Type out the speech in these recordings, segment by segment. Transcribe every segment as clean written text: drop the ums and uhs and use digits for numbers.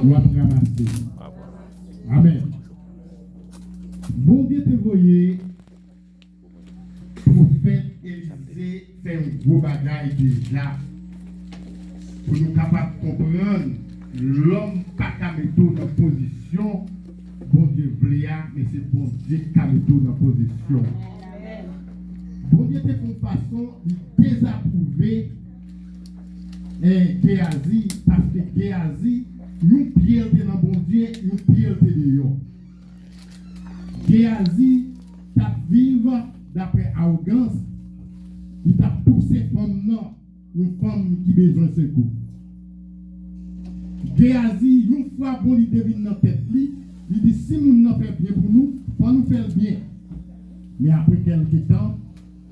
va ramasser. Amen. Bon Dieu te voyait, prophète Élisée fait un gros bagage déjà pour nous capables de comprendre l'homme pas qu'à mettre dans position. Bon Dieu voulait, mais c'est bon Dieu qui a mis dans la position. Bon Dieu te fait une façon de désapprouver Géasi, parce que Géasi, nous pieds dans bon Dieu, nous pieds dehors. Géasi, t'a vivre d'après arrogance, il t'a poussé comme une femme qui a besoin de secours. Géasi, une fois bon, il devine dans tête, il dit si nous n'en fait bien pour nous, faut nous faire bien. Mais après quelques temps,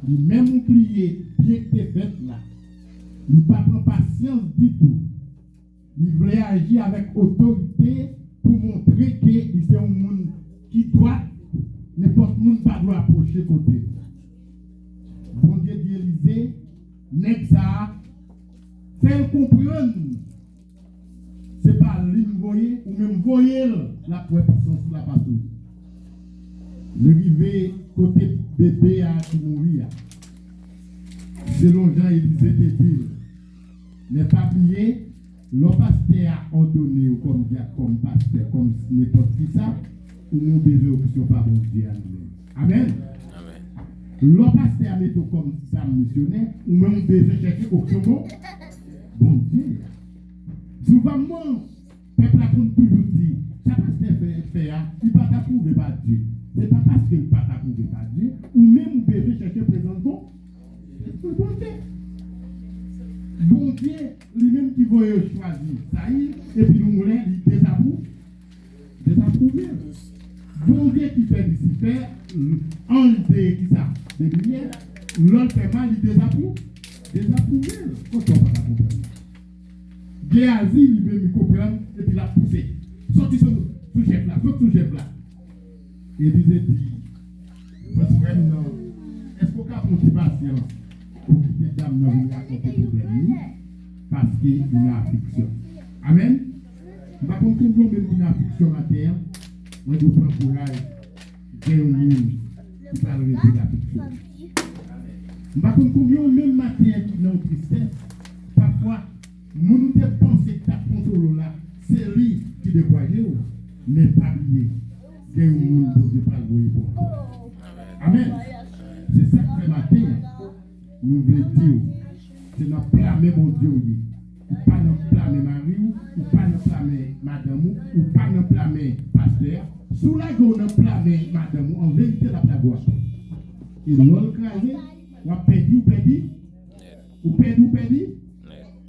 il même oublié bien que t'es fait là. Il n'a pas prendre patience du tout. Il voulait agir avec autorité pour montrer que c'est un monde qui doit, n'importe qui pas doit approcher côté. Bon Dieu dit Élisée, n'est ça, fait comprendre. C'est pas lui voyer ou même voyer la puissance de la patrouille. L'arrivée côté bébé à qui mourir. Selon Jean Élisée te dit, n'est pas plié, le pasteur a ordonné comme pasteur, comme n'importe qui ça, ou nous besoin option pas bon Dieu à nous. Amen. Le pasteur a mis comme ça missionnaire, ou même besoin chercher option bon Dieu. Souvent, le peuple a toujours dit, ça pasteur fait, il ne va pas t'approuver par Dieu. Ce n'est pas parce qu'il ne va pas t'approuver par Dieu, ou même vous devez chercher présence bon. Bon Dieu, lui-même qui veut choisir, ça y est, et puis nous voulons, il désapprouve. Bon Dieu qui fait Lucifer, ange qui ça, de lumière, l'autre fait mal, il désapprouve. Quand on va comprendre. Géasi, il veut me comprendre, et puis il a poussé. Sorti sous chef là, Et il disait, votre frère, est-ce qu'on a pris patience pour quitter dame dans une raconter problème parce qu'il y a une affliction. Amen. Je ne vais pas comprendre même une affliction à terre. Moi, je prends courage de un monde qui parle de l'affliction. Je ne vais pas comprendre même matin qui est dans tristesse. Parfois, nous nous pensons que ta console là, c'est lui qui dévoile, mais pas oublier que un monde ne peut pas le voir pour. Amen. C'est ça que ce matin, nous voulons dire, c'est notre blâmer mon Dieu, ou pas notre blâmer Marie, ou pas notre blâmer madame, ou pas notre blâmer pasteur. Sous la gueule, notre blâmer madame, en vérité, la voix. Et nous le crasé, on a perdu,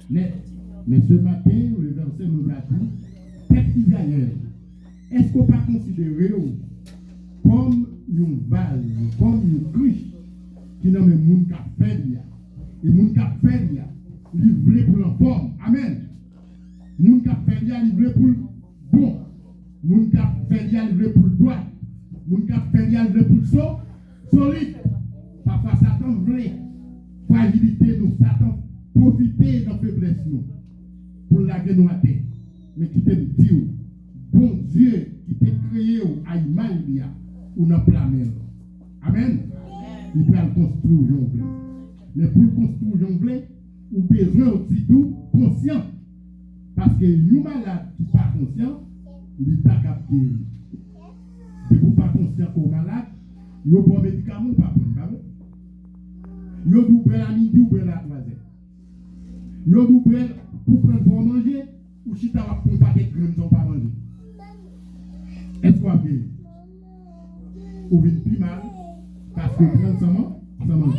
net. Mais ce matin, le verset nous a dit, peuple Israël, est-ce qu'on peut considérer comme une vase, comme une cruche qui n'a même moun ka fait ya. Et moun ka fait ya, livré pour la forme. Amen. Moun ka fait ya, livré pour le bon. Moun ka fait ya, livré pour le droit. Moun ka fait ya, livré pour le solide. Parfois, Satan voulait fragilité nous, Satan profiter de la faiblesse nous pour la guerre à terre. Mais qui te dit, bon Dieu qui t'a créé à image ou n'a planète. Amen. Il peut le construire au jonglé. Mais pour le construire au jonglé, vous avez besoin aussi de conscient. Parce que nous malades qui ne sont pas conscients, ils ne sont pas captés. Si vous n'êtes pas conscient qu'on est malade, vous avez un médicament, vous ne pouvez pas prendre. Vous avez doublé la midi ou la troisième. Vous avez doublé pour prendre pour manger, ou si vous avez un paquet de graines pour pas manger. Est-ce que vous avez ou vite plus mal parce que prendre ça mange.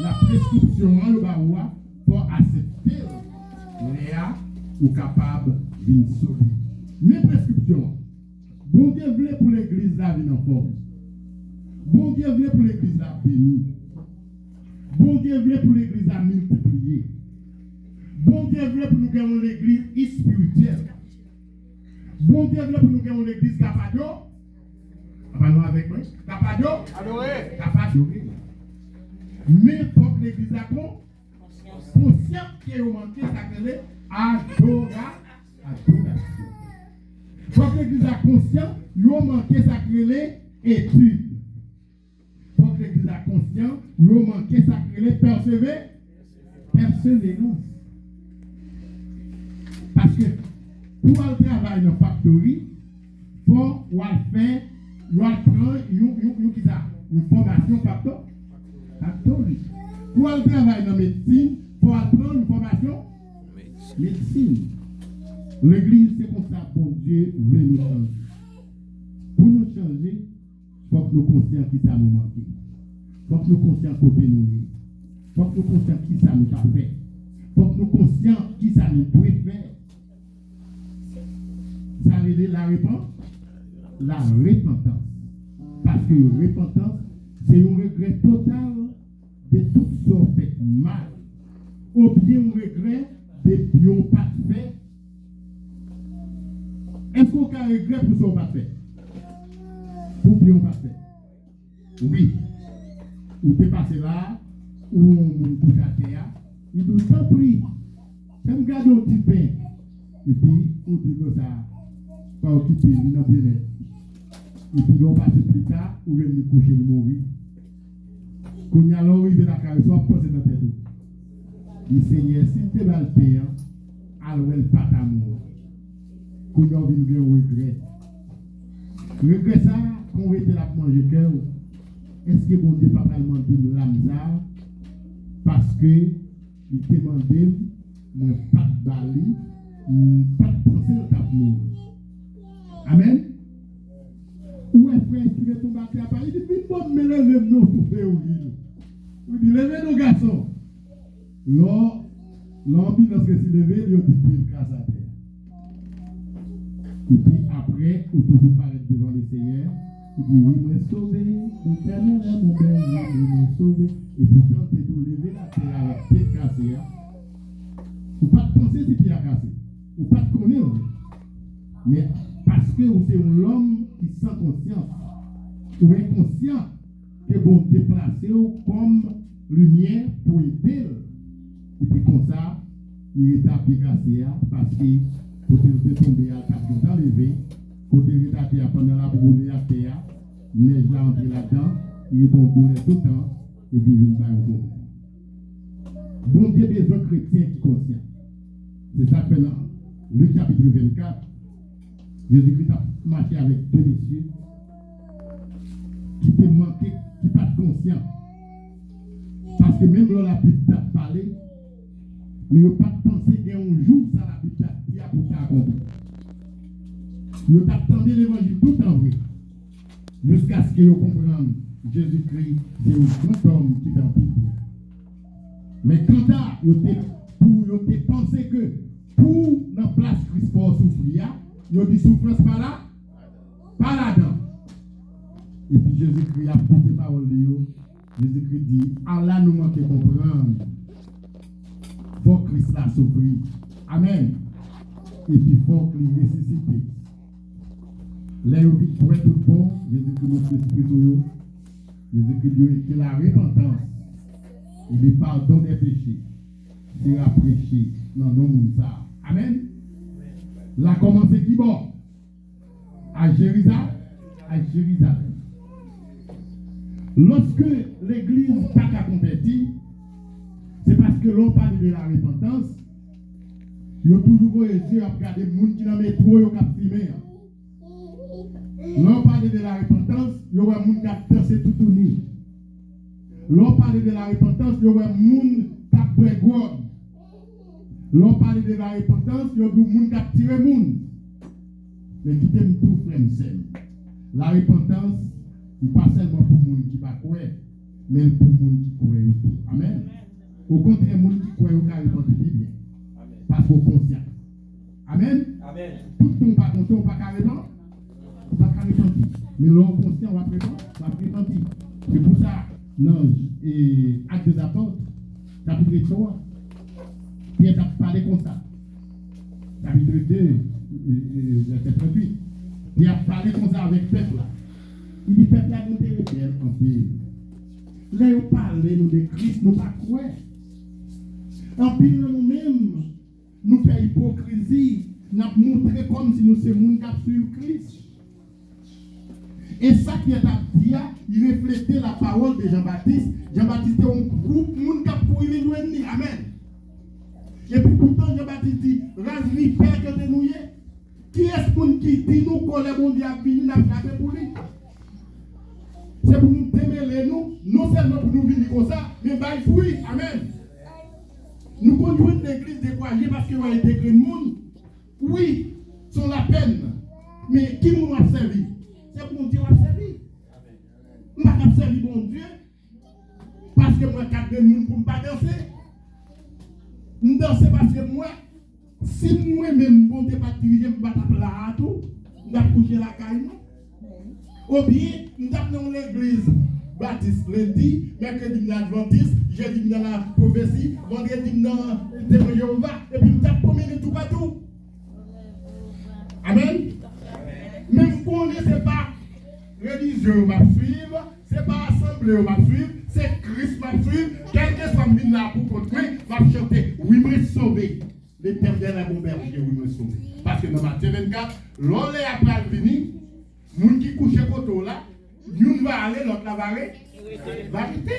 La prescription le baoua pour accepter Léa ou capable d'une solide. Mes prescriptions, bon Dieu voulait pour l'église là venir en forme. Bon Dieu voulait pour l'église là béni. Bon Dieu voulait pour l'église là multiplier. Bon Dieu voulait pour nous gagner l'église spirituelle. Bon Dieu voulait pour nous gagner l'église capado. Nous avec moi. Capado. Capado. Mais pour que l'église a conscient qu'il y a manqué, ça s'appelle adoration. l'église a conscient, ils ont manqué sa étude. Faut que l'église a conscient, ils ont manqué sa persévérance. Parce que pour aller travailler dans la factory, il faut faire, prendre une formation factory. Pour aller travailler dans la médecine, il faut prendre une formation médecine. L'église, c'est comme ça, bon Dieu veut nous changer. Pour nous changer, il faut que nous conscients qui ça nous manque. Il faut que nous conscients côté nous. Il faut que nous conscients qui ça nous a fait. Il faut que nous conscients qui ça nous doit faire. Ça veut dire la repentance. Parce que la repentance, c'est un regret total de tout ce qu'on fait mal. Ou bien un regret de ce qu'on pas fait. Est-ce qu'on a un regret pour ce qu'on pas fait? Ou bien on pas fait? Oui. Ou t'es passé là, ou on couche à terre, il nous t'en prie. Ça me garde un petit pain. Et puis, on dit que ça, pas occupé, il n'a bien être. Et puis, on passe plus tard, ou vient nous coucher, nous mourir. Quand il y a l'arrivée de la carrière, soit pensé dans tête. Le Seigneur, si tu es mal payé, alors elle pas d'amour. Quand il y a un regret. Regret ça, quand on était là pour manger cœur, est-ce que mon Dieu papa demandé de l'âme parce que il te demandé moi pas de bali, pas de penser au tableau. Amen. Où est frère qui veut tomber à Paris? Il dit bon me lever nous tout faire au lit. Il dit levez nos garçons. L'ambulance que s'est levé, il dit pile casse à terre. Et puis après, où tout vous paraît devant le Seigneur, il dit oui, moi sauvé, l'éternel est mon père, il m'a sauvé. Et pourtant, tu es tout levé la terre avec pied cassé. Ou pas de penser si pied a cassé. Ou pas de connaître. Mais parce que vous êtes l'homme qui sent conscience. Ou est conscient que vous déplacez comme lumière pour aider. Et puis comme ça, il est à pied cassé parce que côté de tomber à table d'enlever, côté de taper pendant la brûlée à terre, neige là entre là-dedans, il est en douleur tout le temps, et puis il va un problème. Bon Dieu, besoin chrétien qui conscient. C'est ça que dans Luc chapitre 24, Jésus-Christ a marché avec deux messieurs qui te manquaient, qui pas conscient. Parce que même là, la Bible t'a parlé, mais ils n'ont pas pensé qu'il y a un jour, ça la Bible t'a dit pour t'accomplir. Ils ont attendu l'évangile tout en vrai. Jusqu'à ce qu'ils comprennent Jésus-Christ, c'est un grand homme qui est en Bible. Mais quand ils ont pensé que pour la place Christ pour souffrir, ils ont dit souffrance pas là, pas là-dedans. Et puis Jésus-Christ a pris des paroles de eux. Jésus-Christ dit, Allah nous manque de comprendre. Faut que Christ l'a souffert. Amen. Et puis faut qu'il ressuscite. Là où il pourrait tout bon, Jésus-Christ nous explique sur eux. Jésus-Christ dit que la repentance, il est pardon des péchés. C'est à prêcher dans nos mondes. Amen. La commencé qui bon? À Jérusalem. Lorsque l'église n'a pas converti, c'est parce que l'on parle de la repentance. Il y a toujours les yeux à regarder les gens qui dans le métro et qui filmé. L'on parle de la repentance, il y a des gens qui ont dansé tout nu. L'on parle de la repentance, il y a des gens qui ont brégoué. L'on parle de la repentance, il y a des gens qui ont tiré les gens. Mais qui t'aiment tout, frère. La repentance, il n'est pas seulement pour les gens qui ne croient pas, mais pour les gens qui croient aussi. Amen. Au contraire, les gens qui croient au carré de bien. Parce qu'on est conscient. Amen. Amen. Tout le monde pas conscient, pas carrément. Pas carrément. Mais l'homme conscient, on va prétendre. C'est pour ça, dans Actes des Apôtres, chapitre 3, Pierre a parlé comme ça. Chapitre 2, verset 38. Pierre a parlé comme ça avec le peuple. Il dit, peuple a monté le ciel en pile. Là, on parle de Christ, nous pas croire. En pile, nous-mêmes, nous faisons hypocrisie. nous montré comme si nous sommes monde qui suivent Christ. Et ça qui est à dire, il reflétait la parole de Jean-Baptiste. Jean-Baptiste est un groupe de monde qui pour y joindre. Amen. Et puis pourtant, Jean-Baptiste dit, rase-lui, père que tu mouillé. Qui est-ce qui dit nous que le monde a fini, nous avons frappé pour lui? C'est pour nous démêler nous, non seulement pour nous venir comme ça, mais par fruit. Amen. Nous conduisons l'église découragée parce qu'on a été créé le monde. Oui, c'est la peine. Mais qui nous a servi? C'est pour Dieu a servi. Je ne vais pas servir mon Dieu. Parce que moi, 4 personnes pour ne pas danser. Je danse parce que moi, si moi-même, bon, je ne vais pas diriger, je ne vais pas taper là tout, je vais coucher la caille. Ou bien, nous sommes dans l'église baptiste lundi, mercredi dans l'adventiste, jeudi dans la prophétie, vendredi dans le Jéhovah, et puis nous sommes promenés tout partout. Amen. Mais vous connaissez, ce n'est pas religieux qui va suivre, ce n'est pas assemblée qui va suivre, c'est Christ qui va suivre. Quel que soit le là pour contre moi, va chanter, oui, me sauver. L'éternel est mon berger, oui, me sauver. Parce que dans Matthieu 24, l'on est après venir. Les gens qui couchent à côté là, nous va aller, l'autre va aller. Vérité.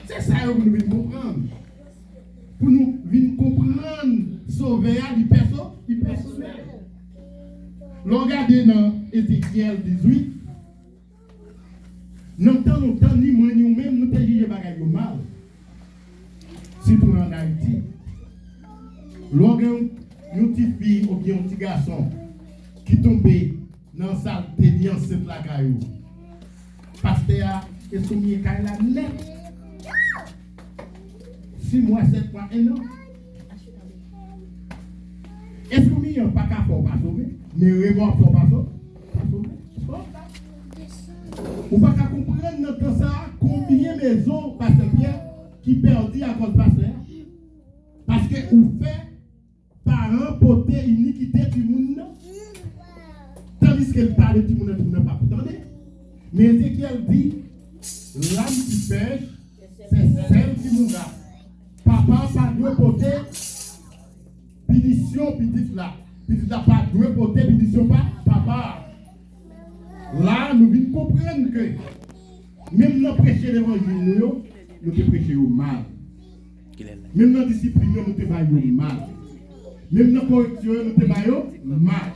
C'est ça que nous venons comprendre. Pour nous venir comprendre, sauver les personnes. L'on regarde dans Ézéchiel 18. Nous temps, ni moi, ni nous-mêmes, nous te jugé bagaille mal. Surtout en Haïti. L'on regarde une petite fille ou bien un petit garçon qui tombe dans la salle de enceinte la caillou. Pasteur, est-ce que vous avez la net? 6 mois, 7 mois, 1 an. Est-ce que vous n'avez pas qu'à faire pas sauver? Mais remords pour pas sauver? Vous n'avez pas qu'à comprendre dans ça combien de maisons, Pasteur Pierre, qui perdent à cause de Pasteur? Parce que vous faites parents porter iniquité du monde. Tandis qu'elle parle du monde, vous n'avez pas entendu. Mais Ézéchiel dit, l'âme qui pêche, c'est celle qui mourra. Papa pas doit porter punition petite là. Petite là pas doit porter punition pas papa. Là nous venons comprendre que même dans prêcher l'évangile nous te prêcher au mal. Même dans discipline nous te baillons mal. Même dans correction nous te baillons mal.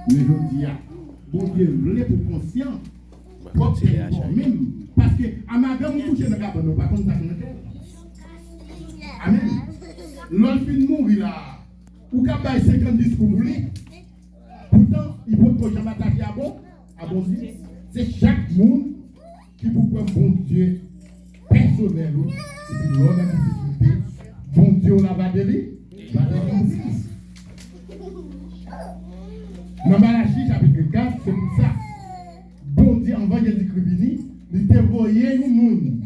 Mais je dis bon Dieu voulait pour conscient. Même parce que à madame nous coucher dans la cabane pas comme ça. Amen. L'autre fin de mourir là, ou qu'à bailler 50 discours pour lui. Pourtant, il faut que j'en m'attaque à bon Dieu. C'est chaque monde qui vous prend bon Dieu personnel. Et puis l'on a une difficulté. Bon Dieu, on va délire. Dans Malachie chapitre 4, c'est pour ça. Bon Dieu, envoie Jésus-Christ, il te voyait un monde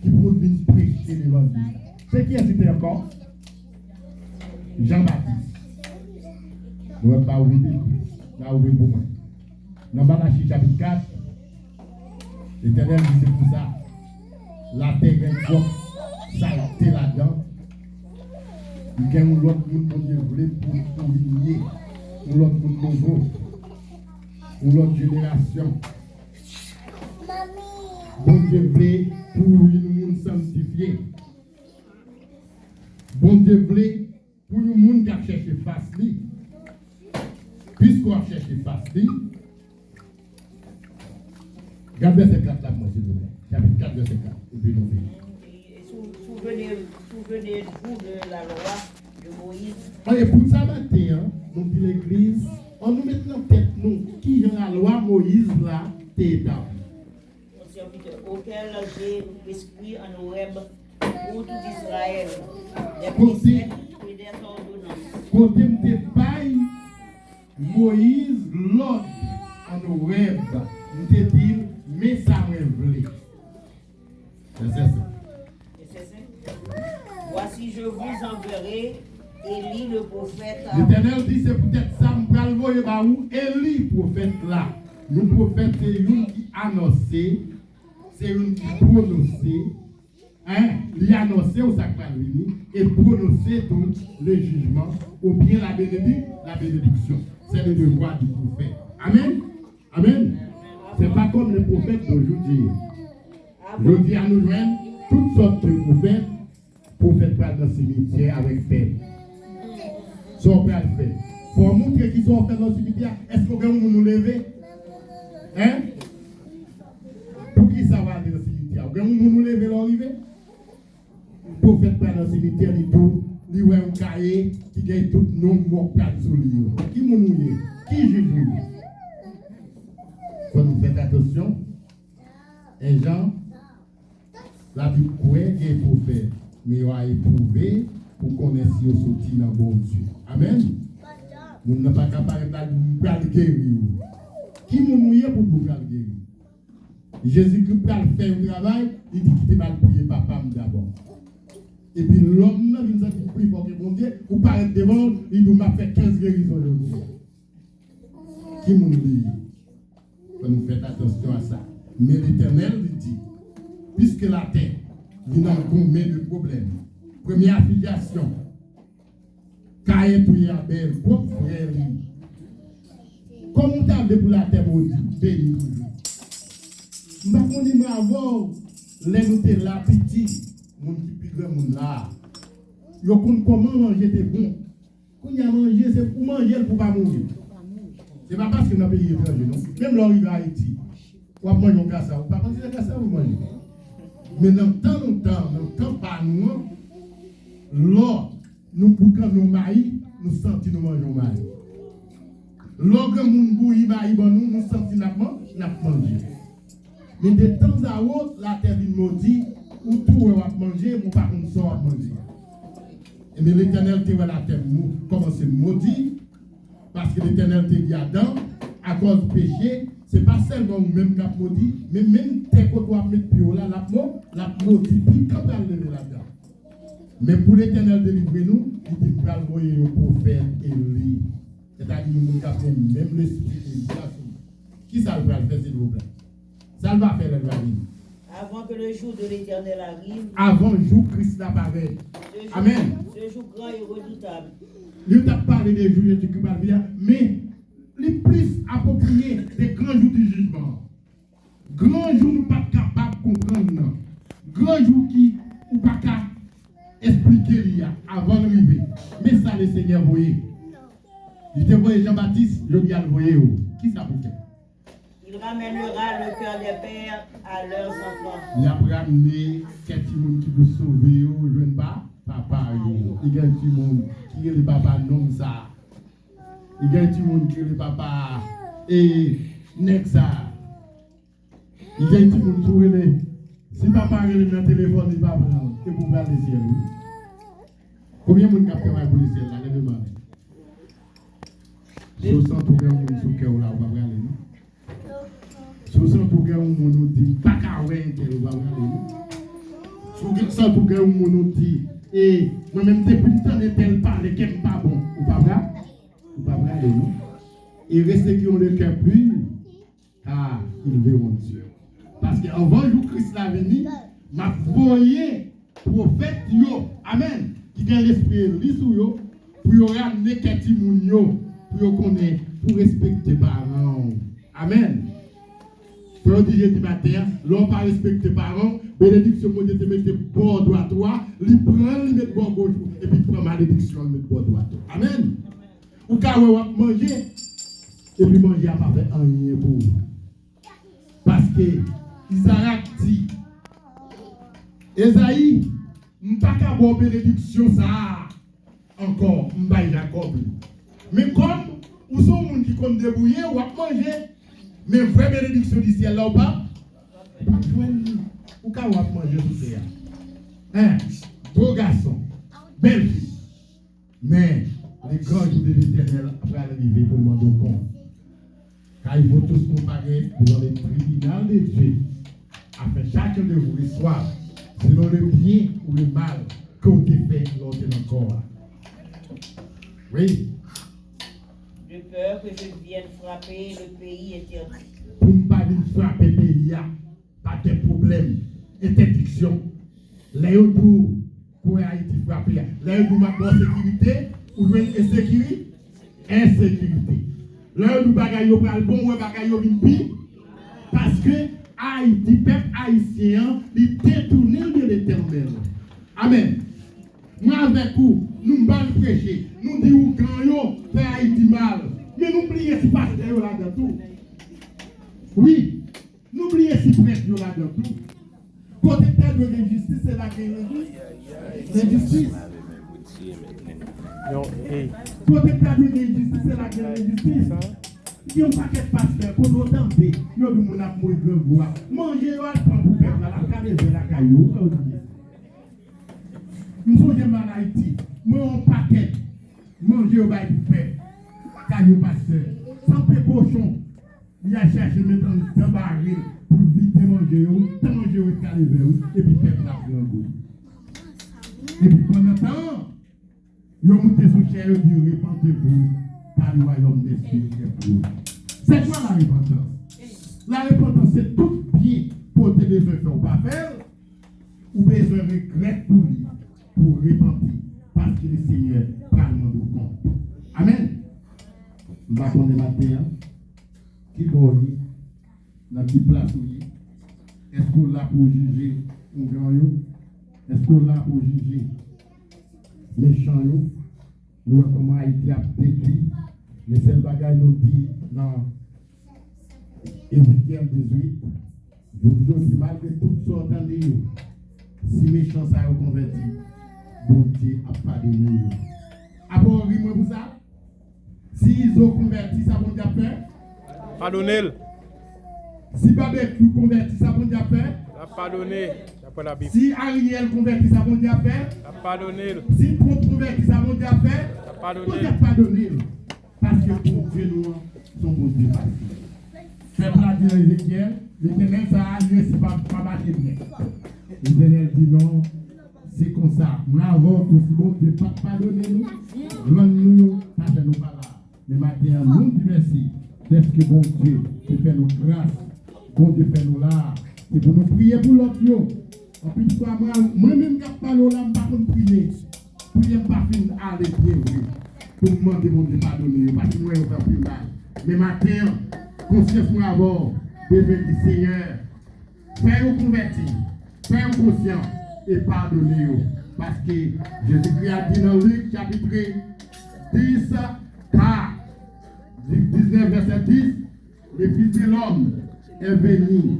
qui peut venir prêcher l'évangile. C'est qui a cité encore? Jean-Baptiste. Nous n'avons pas oublié. Nous avons oublié pour moi. Dans Malachie chapitre 4, l'Éternel dit c'est pour ça. La terre est propre, saleté là-dedans. Il y a un autre monde que Dieu voulait pour ligner. Pour l'autre monde nouveau. Pour l'autre génération. Bon Dieu voulait pour une monde sanctifié. Bon Dieu voulait pour une monde qui a cherché face lui. Puisqu'on a cherché face lui. Regardez verset 4 là, moi, s'il vous plaît. Chapitre 4, verset 4. Et puis nous Souvenez-vous de la loi de Moïse. Allez, pour ça matin, nous dit l'église, on nous met dans la tête, nous, qui dans la loi Moïse là, t'es établi. Mon serviteur, auquel j'ai prescrit en Horeb pour tout Israël, des préceptes et des ordonnances. Côté m'te paye, Moïse l'ordre en Horeb, m'te dit, mais ça me voulait. C'est ça. Voici, je vous enverrai Élie le prophète. L'Éternel dit, c'est peut-être ça, je vais envoyer par où Élie, prophète là. Le prophète, c'est une qui annonçait, c'est une qui prononçait, il a annoncé au sacrament et prononcé tout le jugement ou bien la bénédiction. C'est le devoir du prophète. Amen. Amen. C'est pas comme les prophètes d'aujourd'hui. Aujourd'hui, à nous joindre toutes sortes de prophètes. Prophètes pas dans le cimetière avec peine. Ça, on peut le faire. Pour montrer qu'ils sont faits dans le cimetière, est-ce qu'on peut nous lever? Hein? Pour qui ça va aller dans le cimetière? Vous pouvez nous lever l'arrivée? Prophète pas dans le cimetière, il tout, il y a un cahier qui gagne tout le nom morts sur lui. Qui nous Qui juge nous? Faut nous faire attention. Et Jean, la Bible croit qu'il est prophète, mais il a éprouvé pour connaître si on sortit dans le bon Dieu. Amen. Nous n'avons pas capable de guérir. Qui nous pour nous guérir? Jésus-Christ va faire un travail, il dit qu'il va prier papa d'abord. Et puis l'homme, il nous a dit prier pour que bon Dieu, ou paraître devant, il nous a fait 15 guérisons aujourd'hui. Qui nous dit? Faut nous faire attention à ça. Mais l'Éternel lui dit, puisque la terre vient dans combien de problèmes. Première affiliation, Caïn et Abel, propre frère. Comment t'as pour la terre maudite, béni toujours. Nous avons dit, avant, les nous étions là, petits, mon qui pigre, mon là. Yo comment manger, c'est bon. Quand il y a mangé, c'est pour manger, pour pas mourir. C'est pas parce que dans le pays étranger, non. Même l'arrivée à Haïti, on va manger un cassave. On ne va pas manger un cassave, vous mangez. Mais dans le temps pas nous, lors nous bouquons nos maïs, nous sentons nous mangeons maïs. Lors que nous bouillons maïs, nous sentons nous manger. Mais de temps à autre, la terre vient maudit, où tout va manger, mon par contre sort à manger. Et mais l'Éternel te voit la terre commencer à maudire, parce que l'Éternel te dit Adam, à cause du péché, ce n'est pas seulement nous-mêmes qui avons maudit, mais même tes côtés à mettre pied là, la maudit, puis quand on a levé là-dedans. Mais pour l'Éternel délivrer nous, il dit qu'il va envoyer au prophète Élie. C'est-à-dire que nous avons même l'esprit de qui ça va faire, s'il vous plaît? Ça va faire le arrive. Avant que le jour de l'Éternel arrive. Avant le jour Christ apparaît. Amen. Ce jour grand et redoutable. Il t'a parlé des jours de Jésus qui mais les plus appropriés des grands jours du jugement. Grands jours nous pas capables de comprendre. Grands jours qui nous pas capable expliquer avant d'arriver. Mais ça le Seigneur voyait. Il te voyait Jean-Baptiste, je viens le voir. Qui ça vous fait? Il ramènera le cœur des pères à leurs enfants. Il a ramené quelqu'un qui veut sauver, je ne sais pas, papa. Il y a un petit monde qui est le papa, non ça. Il y a un petit monde qui est le papa, et Nexa. Il y a un petit monde qui est le. Si papa est dans le téléphone, il va prendre. Et pour voir le ciel. Combien de monde qui a travaillé pour le ciel là? Lèvez-moi. Si vous sentez que vous avez un cœur là, vous va aller. Si vous sentez que vous nous dit, pas qu'à ouais, vous va aller. Si vous sentez que vous nous dit, et moi-même, depuis le temps de tel parler, qu'elle n'est pas bon, vous va aller. Vous va aller. Et restez qui ont le cœur pur, car ils verront Dieu. Parce qu'avant le jour Christ l'a venu, m'a voyé prophète yo, amen, qui a l'esprit lui sur yo, pour ramener quelqu'un yo, pour connaître, pour respecter parents. Amen. Pour dire du matin, l'on pas respecter parents, bénédiction moi te mettre bord droit toi, lui prend, lui met bord gauche et puis prend malédiction, lui met bord droit. Amen. Ou quand on manger et puis manger à pas faire rien pour. Parce que Isaac dit, Esaïe, m'pas qu'à boire bénédiction ça encore, m'baille Jacob. Mais comme ou sont monde qui compte débrouiller ou à manger, mais vraie bénédiction du ciel là ou pas ou qu'à manger tout ça. Hein, beau garçon, belle fille. Mais les grands jours de l'Éternel après arriver pour demander au compte. Car il faut tous comparer devant les tribunaux de Dieu, afin chacun de vous reçoive selon le bien ou le mal qu'on a fait lors de notre corps. Oui. De peur que je vienne frapper le pays interdit. Pour ne pas venir frapper le pays, pas de problème, interdiction. Les autres, pour Haïti frapper, les autres, ma bonne sécurité, ou bien insécurité, insécurité. Les autres, bagaille au pral bon, ou bagaille au vin pi, parce que Haïti, peuple haïtien, il détourné de l'éternel. Amen. Moi avec vous, nous allons prêcher, nous disons grand yo, fait Haïti mal. Mais n'oubliez si pasteur là-dedans tout. Oui, n'oubliez si prêtre là-dedans tout. Côté de l'injustice, c'est la l'injustice. Côté de l'injustice, c'est la l'injustice. Il y a un paquet de pasteurs pour nous tenter. Il y a des gens qui ont boire. Manger, il y a des gens qui ont la carrière de la caillou. Nous sommes mal à Haïti. Moi, un paquet. Manger, il y a des caillou pasteur. Sans précaution. Il a cherché mettre dans baril pour vite manger, tant manger au calibre, et puis peuple a pris un goût. Et puis pendant ce temps, ils ont monté sous chair et dit répentez-vous, car le royaume des cieux est pour. C'est quoi la repentance? La repentance, c'est tout bien pour tes besoins faire ou pas faire, ou besoin regret pour lui, pour repentir, parce que le Seigneur prend le compte. Amen. Nous allons les matin. Qui doit dans qui place où est-ce qu'on l'a pour juger un grand yo? Est-ce qu'on l'a pour juger les champs yo? Nous comment Haïti a décrit les seuls bagages nous dit dans Ézéchiel 18. Je vous dis malgré tout ce qu'on entend si méchants ça ont converti, bon Dieu a pardonné yo. Après moi pour ça. S'ils ont converti ça bon Dieu a fait. Pardonnez. Si Babel convertit, ça bon Dieu a fait. La pardonner. D'après la Bible. Si Ariel convertit, ça bon Dieu a fait. La pardonner. Si Trump convertit, ça bon Dieu a fait. La pardonner. Bon Dieu a pardonné. Parce que pour Dieu, nous sommes bon Dieu. Faites la dire Ézéchiel, l'Éternel, ça a lieu, c'est pas marché bien. L'Éternel dit non, c'est comme ça. Nous avons aussi bon Dieu, pas pardonner nous. Rends-nous, ça fait nous pas là. Mais maintenant, nous disons merci. Est-ce que bon Dieu te fait nos grâces, bon Dieu fait nous là, c'est pour nous prier pour l'autre. En plus, moi-même, quand je parle là, je ne peux pas prier. Prier pas fin à l'épier, pour demander mon Dieu pardonner, parce que moi, je fais plus mal. Mais maintenant, conscience moi avoir, besoin du Seigneur, fais-vous convertir, fais-vous conscient et pardonnez-vous. Parce que Jésus-Christ a dit dans Luc chapitre 10, car 19 verset 10, le Fils de l'homme est venu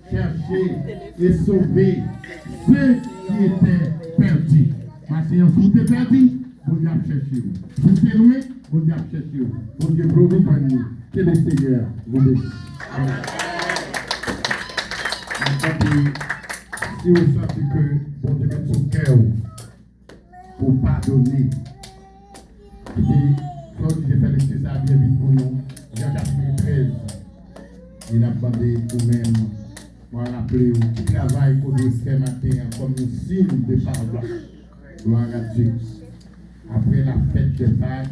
chercher et sauver ceux qui étaient perdus. Parce que si vous êtes perdu, vous devez chercher. Si vous êtes loin, vous devez chercher. Vous devez glorifier. Que le Seigneur vous bénisse. Amen. Si vous sentez que vous devez mettre son cœur pour pardonner, quand j'ai fait l'exercice à bien vite pour nous, Jean chapitre 13, il a demandé vous-même, moi rappeler qui travaille pour nous ce matin comme un signe de pardon. Gloire à Dieu. Après la fête de Pâques,